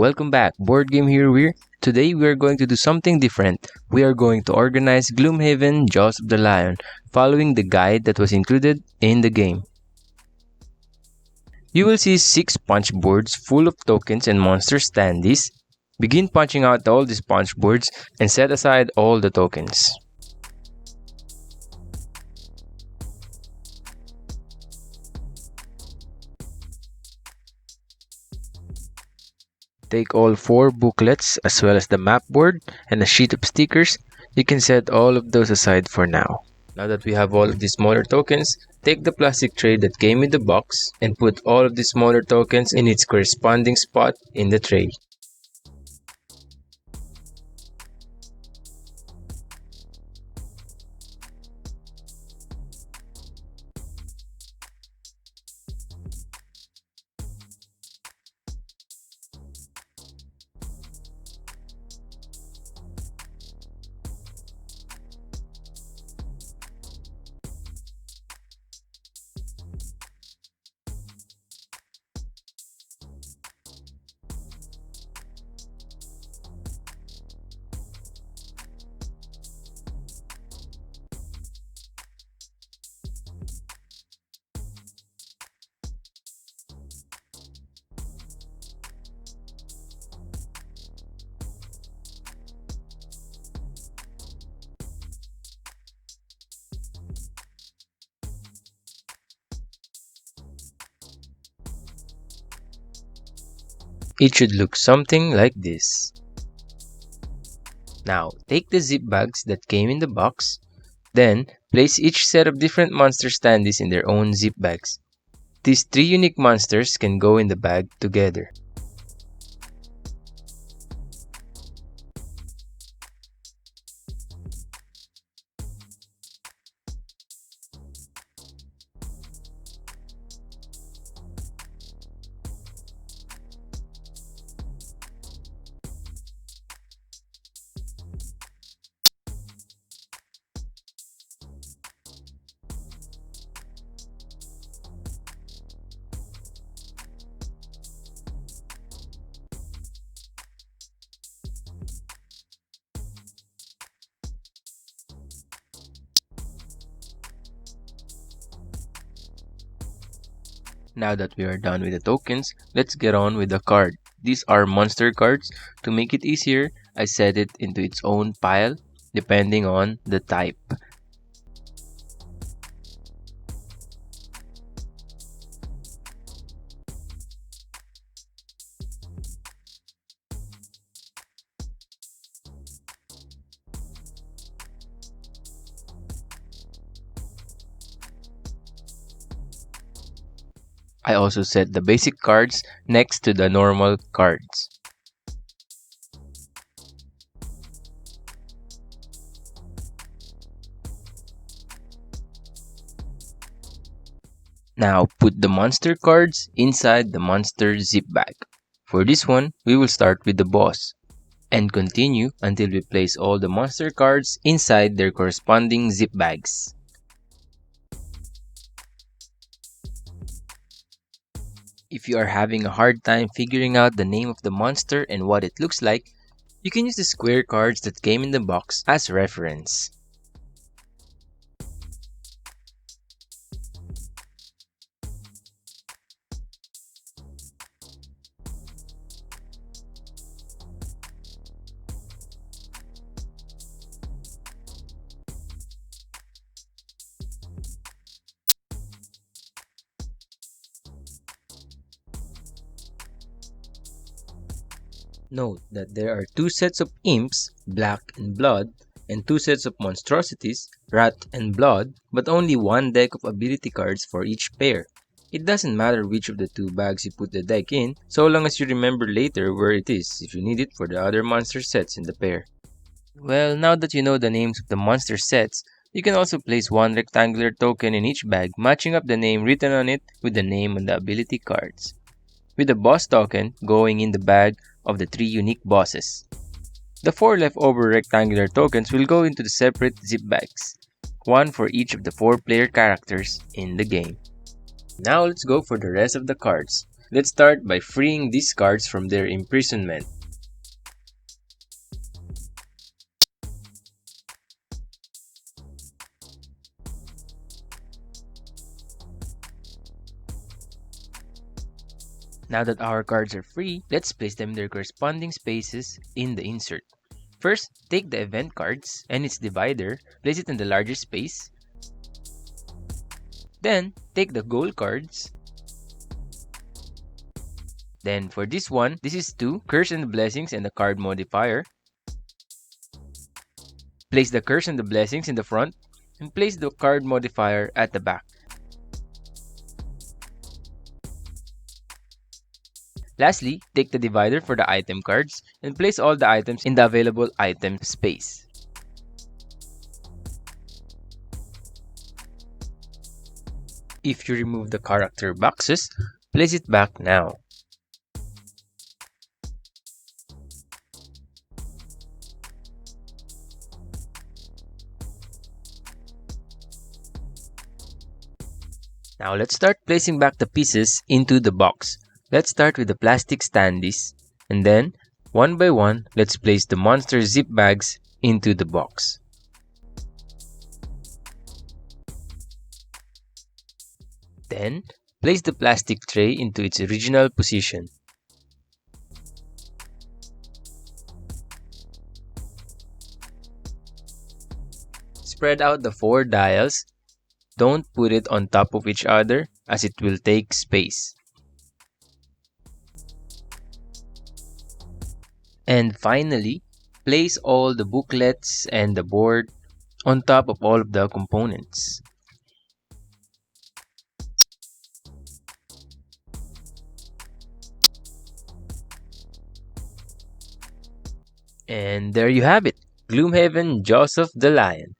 welcome back. Board Game here. Today we are going to do something different. We are going to organize Gloomhaven Jaws of the Lion, following the guide that was included in the game. You will see 6 punch boards full of tokens and monster standees. Begin punching out all these punch boards and set aside all the tokens. Take all 4 booklets as well as the map board and a sheet of stickers. You can set all of those aside for now. Now that we have all of these smaller tokens, take the plastic tray that came in the box and put all of these smaller tokens in its corresponding spot in the tray. It should look something like this. Now, take the zip bags that came in the box, then place each set of different monster standees in their own zip bags. These 3 unique monsters can go in the bag together. Now that we are done with the tokens, let's get on with the card. These are monster cards. To make it easier, I set it into its own pile depending on the type. I also set the basic cards next to the normal cards. Now put the monster cards inside the monster zip bag. For this one, we will start with the boss and continue until we place all the monster cards inside their corresponding zip bags. If you are having a hard time figuring out the name of the monster and what it looks like, you can use the square cards that came in the box as reference. Note that there are 2 sets of imps, Black and Blood, and 2 sets of monstrosities, Rat and Blood, but only 1 deck of ability cards for each pair. It doesn't matter which of the 2 bags you put the deck in, so long as you remember later where it is if you need it for the other monster sets in the pair. Well, now that you know the names of the monster sets, you can also place 1 rectangular token in each bag, matching up the name written on it with the name on the ability cards, with the boss token going in the bag of the 3 unique bosses. The 4 leftover rectangular tokens will go into the separate zip bags, 1 for each of the 4 player characters in the game. Now let's go for the rest of the cards. Let's start by freeing these cards from their imprisonment. Now that our cards are free, let's place them in their corresponding spaces in the insert. First, take the event cards and its divider, place it in the largest space. Then, take the goal cards. Then, for this one, this is 2, Curse and the Blessings and the card modifier. Place the Curse and the Blessings in the front, and place the card modifier at the back. Lastly, take the divider for the item cards and place all the items in the available item space. If you remove the character boxes, place it back now. Now let's start placing back the pieces into the box. Let's start with the plastic standees, and then, one by one, let's place the monster zip bags into the box. Then, place the plastic tray into its original position. Spread out the 4 dials. Don't put it on top of each other as it will take space. And finally, place all the booklets and the board on top of all of the components. And there you have it, Gloomhaven Jaws of the Lion.